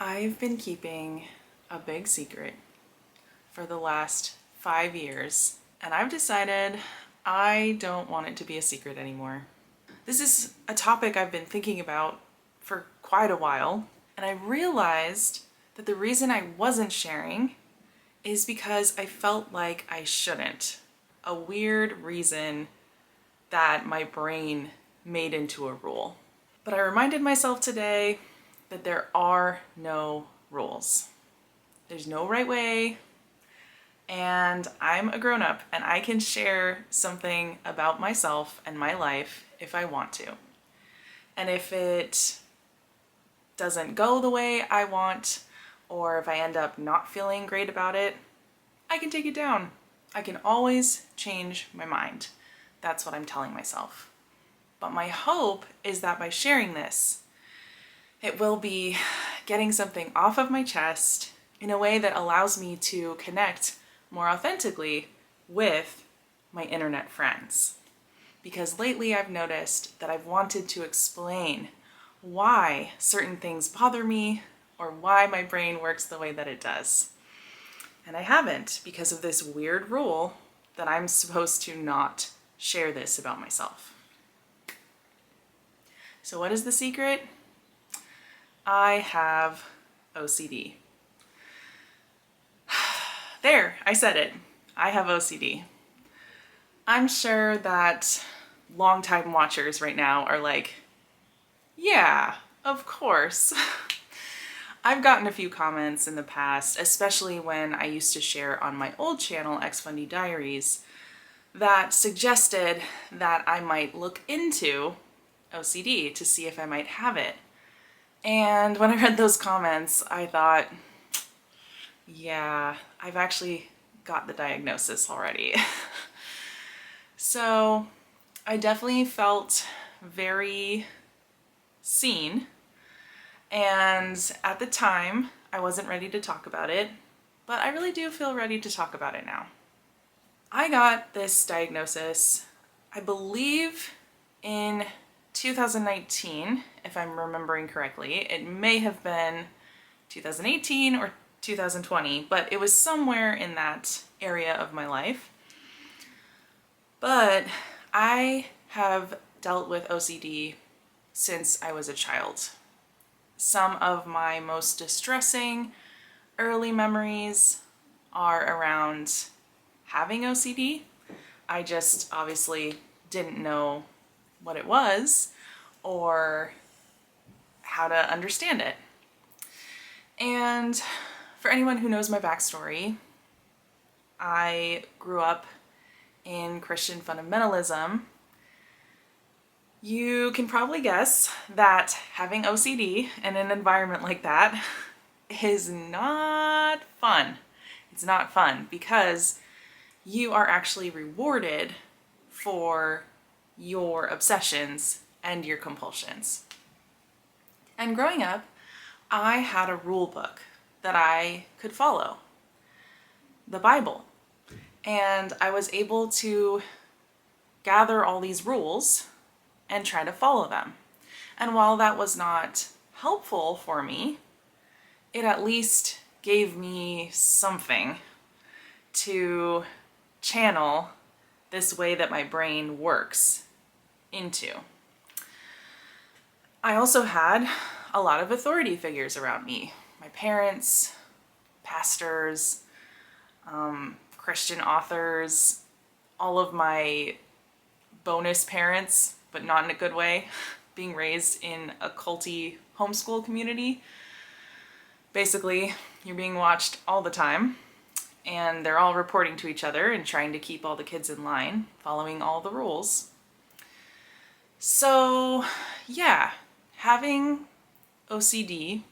I've been keeping a big secret for the last 5 years, and I've decided I don't want it to be a secret anymore. This is a topic I've been thinking about for quite a while, and I realized that the reason I wasn't sharing is because I felt like I shouldn't. A weird reason that my brain made into a rule. But I reminded myself today that there are no rules. There's no right way, and I'm a grown-up and I can share something about myself and my life if I want to. And if it doesn't go the way I want, or if I end up not feeling great about it, I can take it down. I can always change my mind. That's what I'm telling myself. But my hope is that by sharing this, it will be getting something off of my chest in a way that allows me to connect more authentically with my internet friends. Because lately I've noticed that I've wanted to explain why certain things bother me or why my brain works the way that it does. And I haven't because of this weird rule that I'm supposed to not share this about myself. So what is the secret? I have OCD. There, I said it. I have OCD. I'm sure that longtime watchers right now are like, yeah, of course. I've gotten a few comments in the past, especially when I used to share on my old channel, X-Fundy Diaries, that suggested that I might look into OCD to see if I might have it. And when I read those comments, I thought, yeah, I've actually got the diagnosis already. So I definitely felt very seen. And at the time, I wasn't ready to talk about it, but I really do feel ready to talk about it now. I got this diagnosis, I believe, in 2019, if I'm remembering correctly. It may have been 2018 or 2020, but it was somewhere in that area of my life. But I have dealt with OCD since I was a child. Some of my most distressing early memories are around having OCD. I just obviously didn't know what it was or how to understand it. And for anyone who knows my backstory, I grew up in Christian fundamentalism. You can probably guess that having OCD in an environment like that is not fun. It's not fun because you are actually rewarded for your obsessions and your compulsions. And growing up, I had a rule book that I could follow, the Bible. And I was able to gather all these rules and try to follow them. And while that was not helpful for me, it at least gave me something to channel this way that my brain works into. I also had a lot of authority figures around me. My parents, pastors, Christian authors, all of my bonus parents, but not in a good way, being raised in a culty homeschool community. Basically, you're being watched all the time, and they're all reporting to each other and trying to keep all the kids in line, following all the rules. So, yeah, having OCD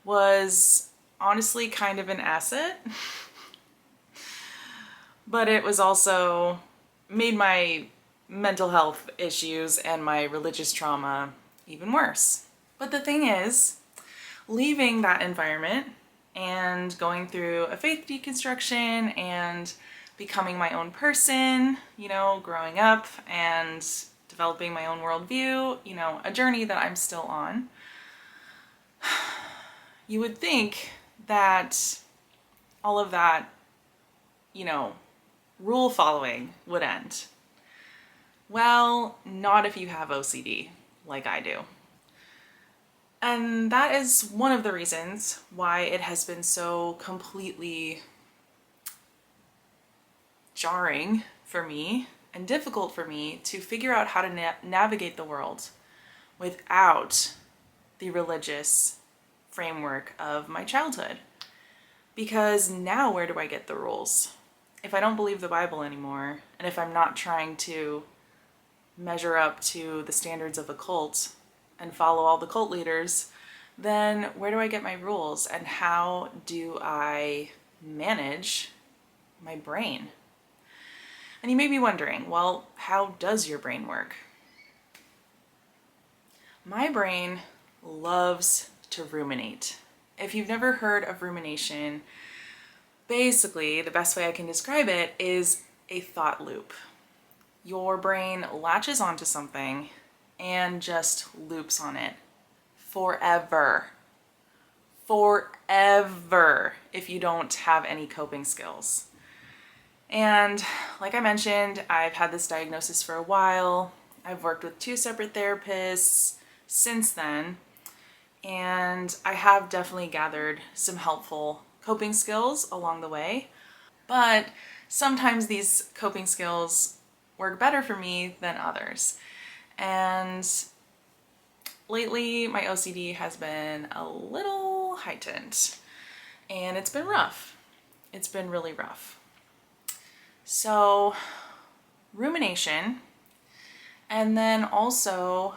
was honestly kind of an asset, but it was also made my mental health issues and my religious trauma even worse. But the thing is, leaving that environment and going through a faith deconstruction and becoming my own person, growing up and developing my own worldview, a journey that I'm still on. You would think that all of that, rule following would end. Well, not if you have OCD like I do. And that is one of the reasons why it has been so completely jarring for me and difficult for me to figure out how to navigate the world without the religious framework of my childhood. Because now where do I get the rules? If I don't believe the Bible anymore, and if I'm not trying to measure up to the standards of a cult and follow all the cult leaders, then where do I get my rules, and how do I manage my brain? And you may be wondering, well, how does your brain work? My brain loves to ruminate. If you've never heard of rumination, basically the best way I can describe it is a thought loop. Your brain latches onto something and just loops on it forever. Forever, if you don't have any coping skills. And like I mentioned, I've had this diagnosis for a while. I've worked with 2 separate therapists since then, and I have definitely gathered some helpful coping skills along the way. But sometimes these coping skills work better for me than others. And lately, my OCD has been a little heightened, and it's been rough. It's been really rough. So, rumination, and then also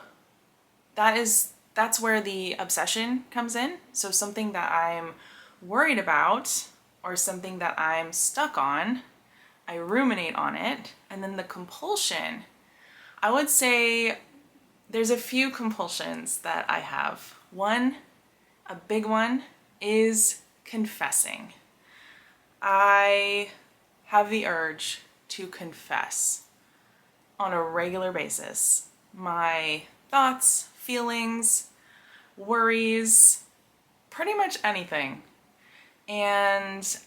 that's where the obsession comes in. So something that I'm worried about or something that I'm stuck on, I ruminate on it. And then the compulsion, I would say there's a few compulsions that I have. One, a big one, is confessing. I have the urge to confess on a regular basis my thoughts, feelings, worries, pretty much anything. And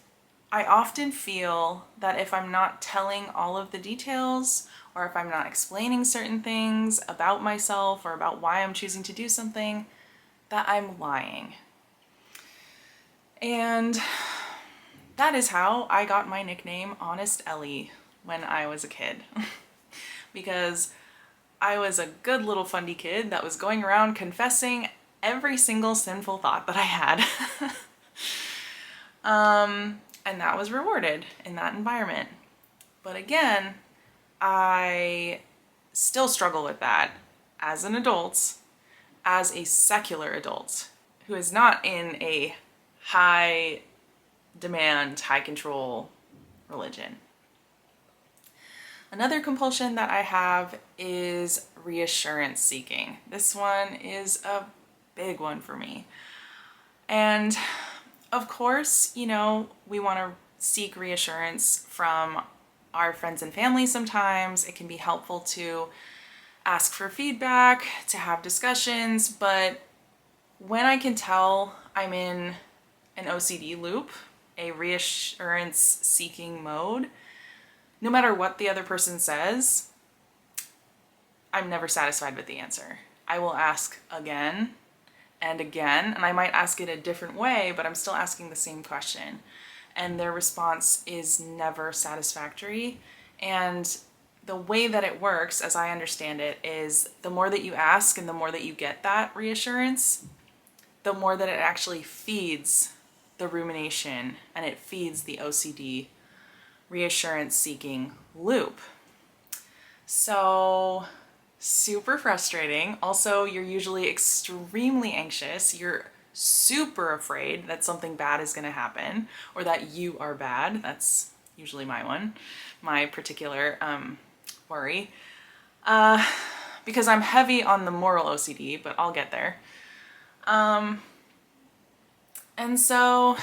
I often feel that if I'm not telling all of the details, or if I'm not explaining certain things about myself or about why I'm choosing to do something, that I'm lying. And that is how I got my nickname Honest Ellie when I was a kid. Because I was a good little fundy kid that was going around confessing every single sinful thought that I had. And that was rewarded in that environment. But again, I still struggle with that as an adult, as a secular adult who is not in a high demand, high control religion. Another compulsion that I have is reassurance seeking. This one is a big one for me. And of course, we want to seek reassurance from our friends and family sometimes. It can be helpful to ask for feedback, to have discussions, but when I can tell I'm in an OCD loop, a reassurance seeking mode, no matter what the other person says, I'm never satisfied with the answer. I will ask again and again, and I might ask it a different way, but I'm still asking the same question. And their response is never satisfactory. And the way that it works, as I understand it, is the more that you ask and the more that you get that reassurance, the more that it actually feeds the rumination and it feeds the OCD reassurance seeking loop. So super frustrating. Also, you're usually extremely anxious. You're super afraid that something bad is going to happen or that you are bad. That's usually my particular worry. Because I'm heavy on the moral OCD, but I'll get there. And so,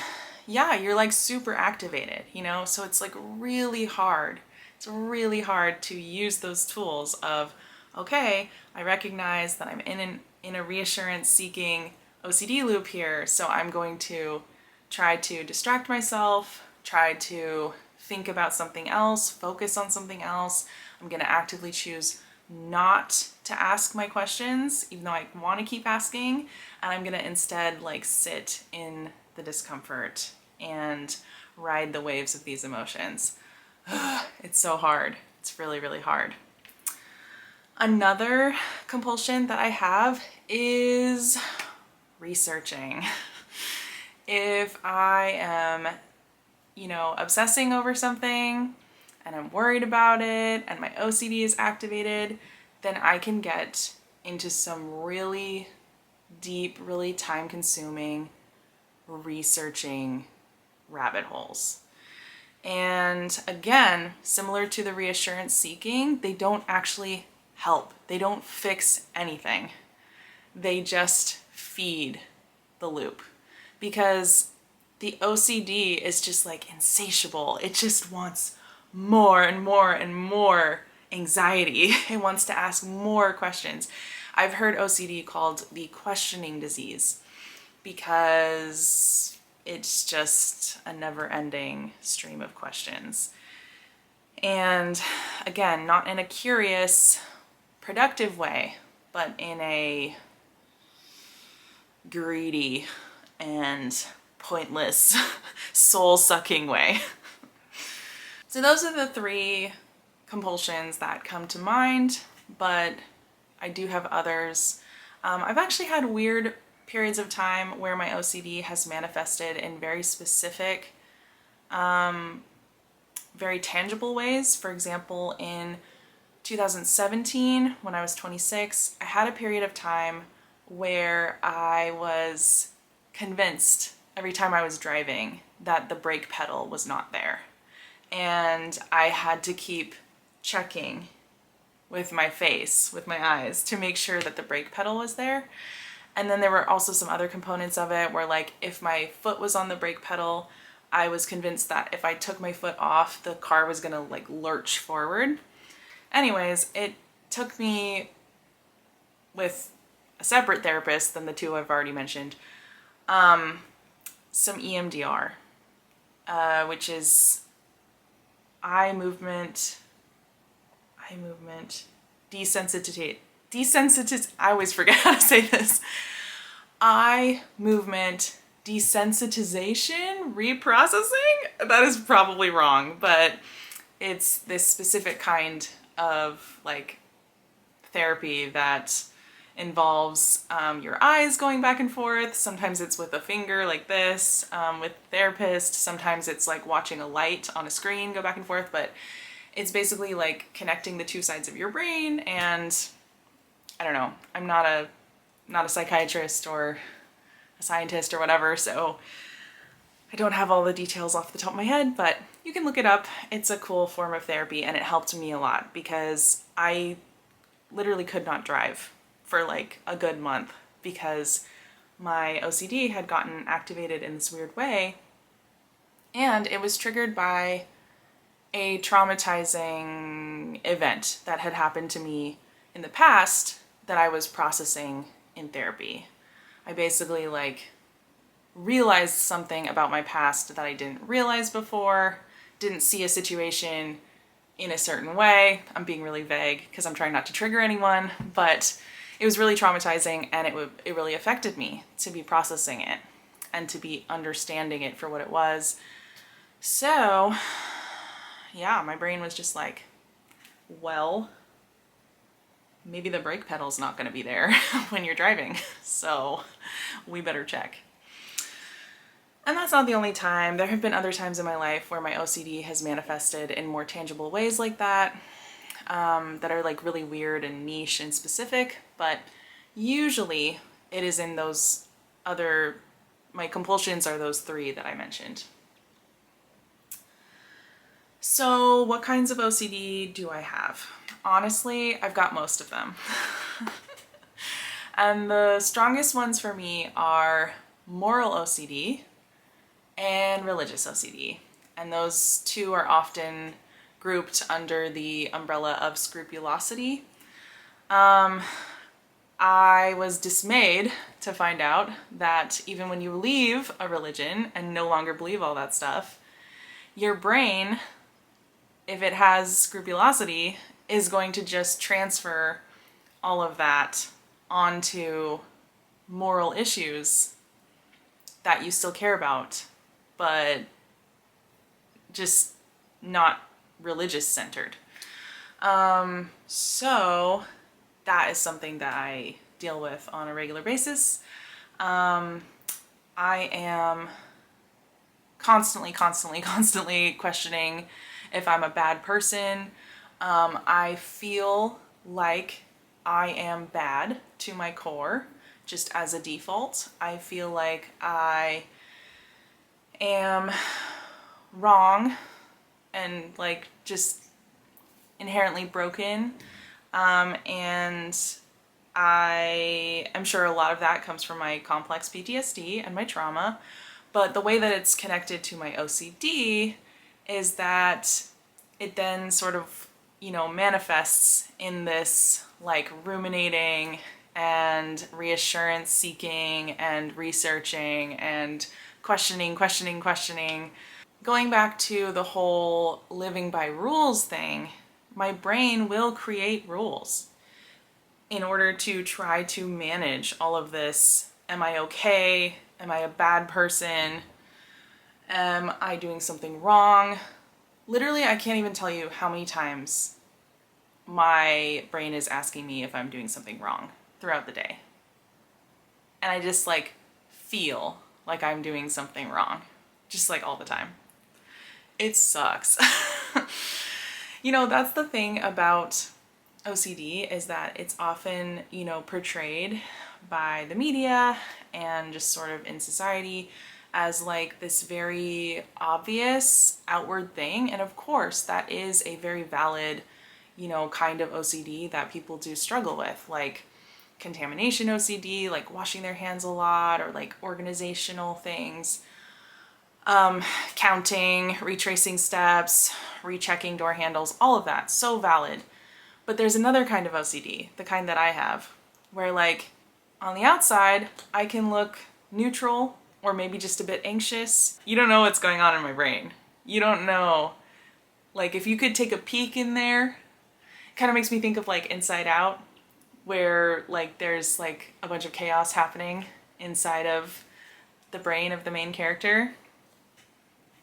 yeah, you're like super activated, so it's like really hard. It's really hard to use those tools of, okay, I recognize that I'm in a reassurance seeking OCD loop here. So I'm going to try to distract myself, try to think about something else, focus on something else. I'm going to actively choose not to ask my questions, even though I want to keep asking. And I'm going to instead like sit in the discomfort and ride the waves of these emotions. It's so hard. It's really, really hard. Another compulsion that I have is researching. If I am, obsessing over something and I'm worried about it and my OCD is activated, then I can get into some really deep, really time-consuming researching rabbit holes. And again, similar to the reassurance seeking, they don't actually help. They don't fix anything. They just feed the loop, because the OCD is just like insatiable. It just wants more and more and more anxiety. It wants to ask more questions. I've heard OCD called the questioning disease because it's just a never-ending stream of questions. And again, not in a curious, productive way, but in a greedy and pointless, soul-sucking way. So those are the 3 compulsions that come to mind, but I do have others. I've actually had weird periods of time where my OCD has manifested in very specific, very tangible ways. For example, in 2017, when I was 26, I had a period of time where I was convinced every time I was driving that the brake pedal was not there. And I had to keep checking with my face, with my eyes, to make sure that the brake pedal was there. And then there were also some other components of it where, like, if my foot was on the brake pedal, I was convinced that if I took my foot off, the car was gonna like lurch forward. Anyways, it took me, with a separate therapist than the 2 I've already mentioned, some EMDR, which is eye movement desensitize, I always forget how to say this. Eye movement desensitization reprocessing? That is probably wrong, but it's this specific kind of like therapy that involves your eyes going back and forth. Sometimes it's with a finger like this with therapist. Sometimes it's like watching a light on a screen go back and forth, but it's basically like connecting the 2 sides of your brain. And I don't know, I'm not a psychiatrist or a scientist or whatever, so I don't have all the details off the top of my head, but you can look it up. It's a cool form of therapy, and it helped me a lot because I literally could not drive for like a good month because my OCD had gotten activated in this weird way, and it was triggered by a traumatizing event that had happened to me in the past that I was processing in therapy. I basically like realized something about my past that I didn't realize before, didn't see a situation in a certain way. I'm being really vague because I'm trying not to trigger anyone, but it was really traumatizing, and it really affected me to be processing it and to be understanding it for what it was. So yeah, my brain was just like, well, maybe the brake pedal's not going to be there when you're driving, so we better check. And that's not the only time. There have been other times in my life where my OCD has manifested in more tangible ways like that, that are like really weird and niche and specific, but usually it is in those other, my compulsions are those 3 that I mentioned. So what kinds of OCD do I have? Honestly, I've got most of them. And the strongest ones for me are moral OCD and religious OCD. And those 2 are often grouped under the umbrella of scrupulosity. I was dismayed to find out that even when you leave a religion and no longer believe all that stuff, your brain, if it has scrupulosity, is going to just transfer all of that onto moral issues that you still care about, but just not religious centered. So that is something that I deal with on a regular basis. I am constantly questioning if I'm a bad person. I feel like I am bad to my core, just as a default. I feel like I am wrong and like just inherently broken. And I am sure a lot of that comes from my complex PTSD and my trauma. But the way that it's connected to my OCD is that it then sort of, manifests in this like ruminating and reassurance seeking and researching and questioning. Going back to the whole living by rules thing, my brain will create rules in order to try to manage all of this. Am I okay? Am I a bad person? Am I doing something wrong? Literally, I can't even tell you how many times my brain is asking me if I'm doing something wrong throughout the day. And I just like feel like I'm doing something wrong, just like all the time. It sucks. That's the thing about OCD, is that it's often, portrayed by the media and just sort of in society as like this very obvious outward thing. And of course, that is a very valid, kind of OCD that people do struggle with, like contamination OCD, like washing their hands a lot, or like organizational things, counting, retracing steps, rechecking door handles, all of that, so valid. But there's another kind of OCD, the kind that I have, where like on the outside, I can look neutral or maybe just a bit anxious. You don't know what's going on in my brain. You don't know. Like if you could take a peek in there, it kind of makes me think of like Inside Out, where like there's like a bunch of chaos happening inside of the brain of the main character.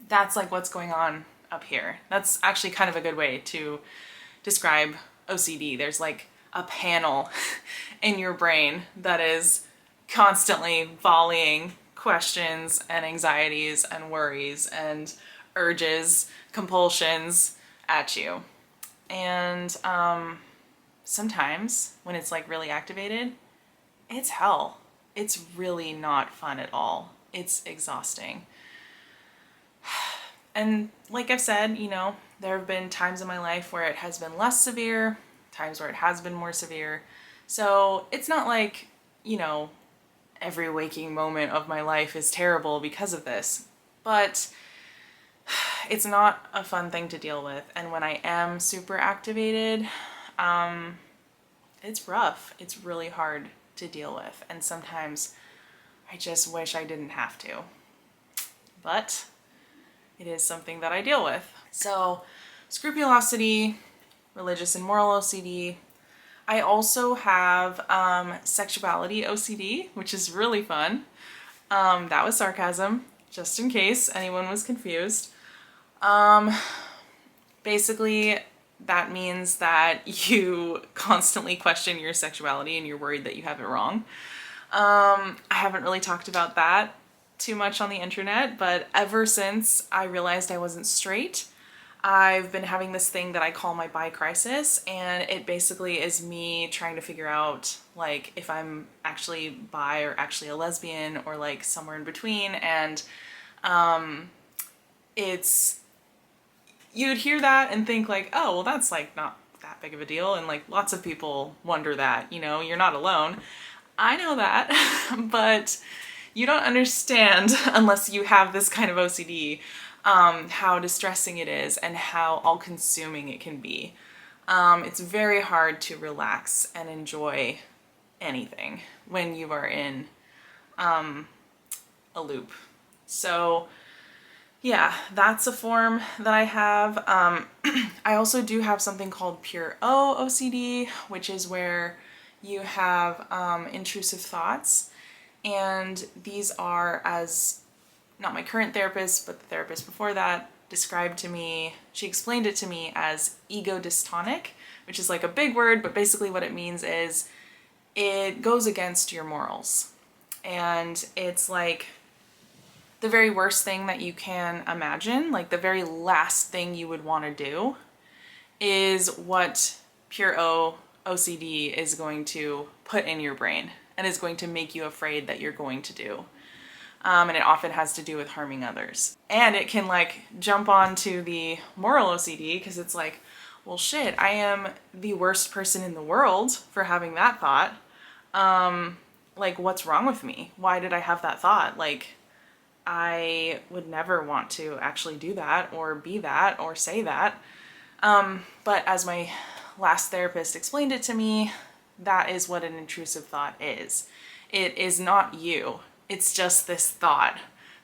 That's like what's going on up here. That's actually kind of a good way to describe OCD. There's like a panel in your brain that is constantly volleying questions and anxieties and worries and urges, compulsions at you. And sometimes when it's like really activated, it's hell. It's really not fun at all. It's exhausting. And like I've said, there have been times in my life where it has been less severe, times where it has been more severe. So it's not like, every waking moment of my life is terrible because of this. But it's not a fun thing to deal with. And when I am super activated, it's rough. It's really hard to deal with. And sometimes I just wish I didn't have to. But it is something that I deal with. So, scrupulosity, religious and moral OCD. I also have sexuality OCD, which is really fun. That was sarcasm, just in case anyone was confused. Basically, that means that you constantly question your sexuality and you're worried that you have it wrong. I haven't really talked about that too much on the internet, but ever since I realized I wasn't straight, I've been having this thing that I call my bi crisis, and it basically is me trying to figure out like if I'm actually bi or actually a lesbian or like somewhere in between. And it's, you'd hear that and think like, oh, well, that's like not that big of a deal, and like lots of people wonder that, you're not alone. I know that, but you don't understand unless you have this kind of OCD, how distressing it is and how all-consuming it can be. It's very hard to relax and enjoy anything when you are in a loop. So yeah, that's a form that I have. I also do have something called pure O OCD, which is where you have intrusive thoughts. And these are, as not my current therapist, but the therapist before that described to me, she explained it to me as ego dystonic, which is like a big word, but basically what it means is it goes against your morals. And it's like the very worst thing that you can imagine, like the very last thing you would want to do, is what pure O OCD is going to put in your brain and is going to make you afraid that you're going to do. And it often has to do with harming others. And it can like jump onto the moral OCD because it's like, well, shit, I am the worst person in the world for having that thought. Like, what's wrong with me? Why did I have that thought? Like, I would never want to actually do that or be that or say that. But as my last therapist explained it to me, that is what an intrusive thought is. It is not you. It's just this thought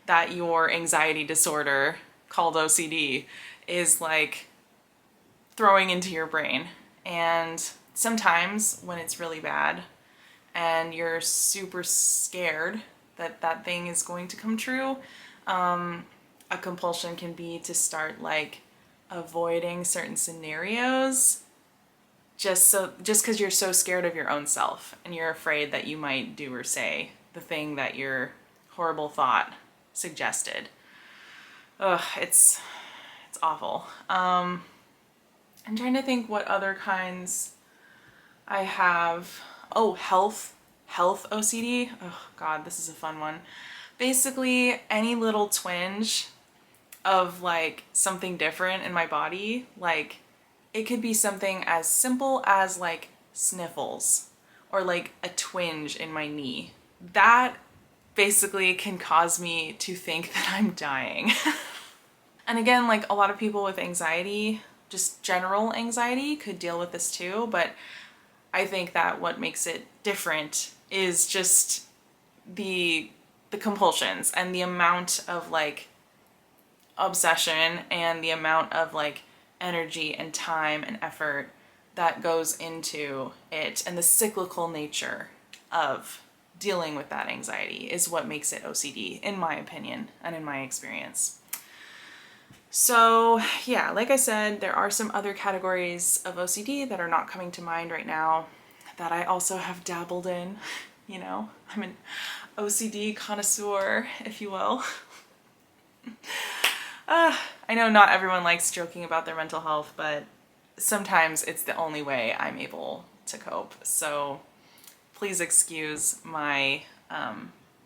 that your anxiety disorder, called OCD, is like throwing into your brain. And sometimes when it's really bad and you're super scared that that thing is going to come true, a compulsion can be to start like avoiding certain scenarios just because you're so scared of your own self and you're afraid that you might do or say the thing that your horrible thought suggested. Ugh, it's awful. I'm trying to think what other kinds I have. Oh, health OCD. Oh God, this is a fun one. Basically, any little twinge of like something different in my body, like it could be something as simple as like sniffles or like a twinge in my knee. That basically can cause me to think that I'm dying. And again, like a lot of people with anxiety, just general anxiety, could deal with this too, but I think that what makes it different is just the compulsions and the amount of like obsession and the amount of like energy and time and effort that goes into it, and the cyclical nature of dealing with that anxiety is what makes it OCD, in my opinion and in my experience. So yeah, like I said, there are some other categories of OCD that are not coming to mind right now that I also have dabbled in. You know, I'm an OCD connoisseur, if you will. I know not everyone likes joking about their mental health, but sometimes it's the only way I'm able to cope. So please excuse my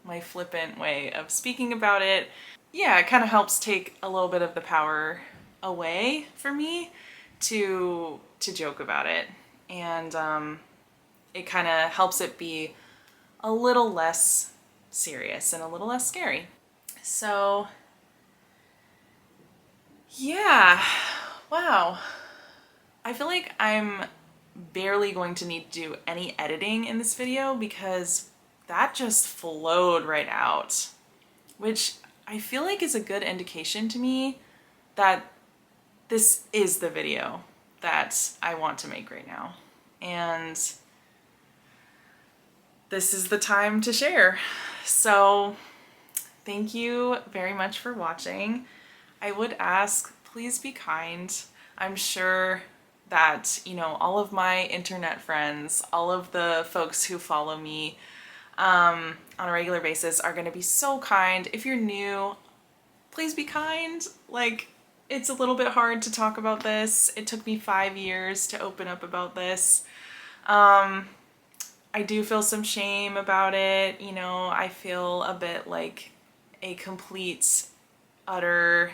my flippant way of speaking about it. Yeah, it kind of helps take a little bit of the power away for me to joke about it, and it kind of helps it be a little less serious and a little less scary. So yeah, wow. I feel like I'm barely going to need to do any editing in this video because that just flowed right out, which I feel like is a good indication to me that this is the video that I want to make right now. And this is the time to share. So thank you very much for watching. I would ask, please be kind. I'm sure that, you know, all of my internet friends, all of the folks who follow me on a regular basis are going to be so kind. If you're new, please be kind. Like, it's a little bit hard to talk about this. It took me 5 years to open up about this. I do feel some shame about it. You know, I feel a bit like a complete, utter,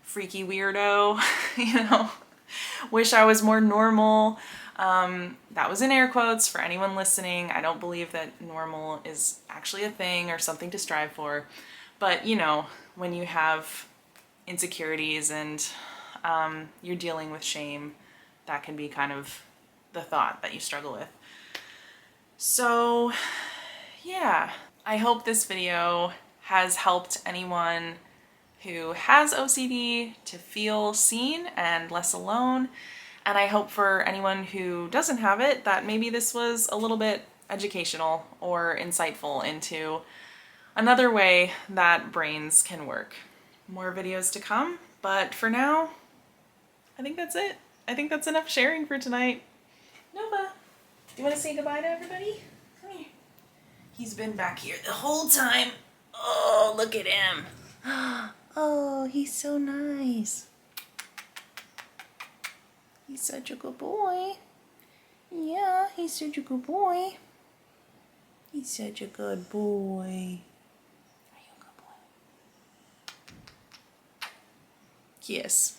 freaky weirdo, you know. Wish I was more normal. That was in air quotes for anyone listening. I don't believe that normal is actually a thing or something to strive for. But, you know, when you have insecurities and you're dealing with shame, that can be kind of the thought that you struggle with. So yeah, I hope this video has helped anyone who has OCD to feel seen and less alone. And I hope for anyone who doesn't have it that maybe this was a little bit educational or insightful into another way that brains can work. More videos to come, but for now, I think that's it. I think that's enough sharing for tonight. Nova, do you want to say goodbye to everybody? Come here. He's been back here the whole time. Oh, look at him. Oh, he's so nice. He's such a good boy. Yeah, he's such a good boy. He's such a good boy. Are you a good boy? Yes.